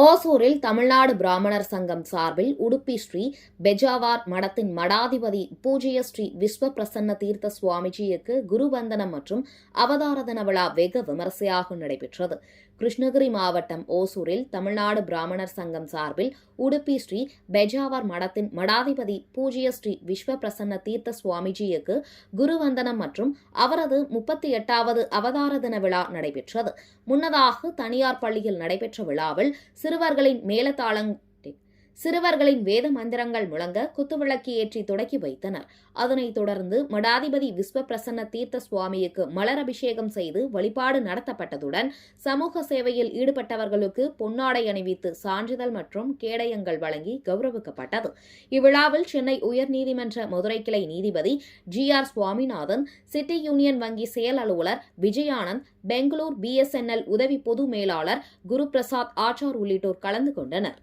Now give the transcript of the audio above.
ஓசூரில் தமிழ்நாடு பிராமணர் சங்கம் சார்பில் உடுப்பி ஸ்ரீ பெஜாவார் மடத்தின் மடாதிபதி பூஜ்ய ஸ்ரீ விஸ்வ பிரசன்ன தீர்த்த சுவாமிஜிக்கு குருவந்தனம் மற்றும் அவதாரதன விழா வெகு விமரிசையாக நடைபெற்றது. கிருஷ்ணகிரி மாவட்டம் ஓசூரில் தமிழ்நாடு பிராமணர் சங்கம் சார்பில் உடுப்பி ஸ்ரீ பெஜாவார் மடத்தின் மடாதிபதி பூஜ்ய ஸ்ரீ விஸ்வ பிரசன்ன தீர்த்த சுவாமிஜிக்கு குருவந்தனம் மற்றும் அவரது 38வது அவதார தின விழா நடைபெற்றது. முன்னதாக தனியார் பள்ளியில் நடைபெற்ற விழாவில் சிறுவர்களின் வேத மந்திரங்கள் முழங்க குத்துவிளக்கு ஏற்றி தொடக்கி வைத்தனர். அதனைத் தொடர்ந்து மடாதிபதி விஸ்வ பிரசன்ன தீர்த்த சுவாமிக்கு மலர் அபிஷேகம் செய்து வழிபாடு நடத்தப்பட்டதுடன் சமூக சேவையில் ஈடுபட்டவர்களுக்கு பொன்னாடை அணிவித்து சான்றிதழ் மற்றும் கேடயங்கள் வழங்கி கௌரவிக்கப்பட்டது. இவ்விழாவில் சென்னை உயர்நீதிமன்ற மதுரை கிளை நீதிபதி GR சுவாமிநாதன், சிட்டி யூனியன் வங்கி செயல் அலுவலர் விஜயானந்த், பெங்களூர் BSNL உதவி பொது மேலாளர் குருபிரசாத் ஆச்சார் உள்ளிட்டோர் கலந்து கொண்டனர்.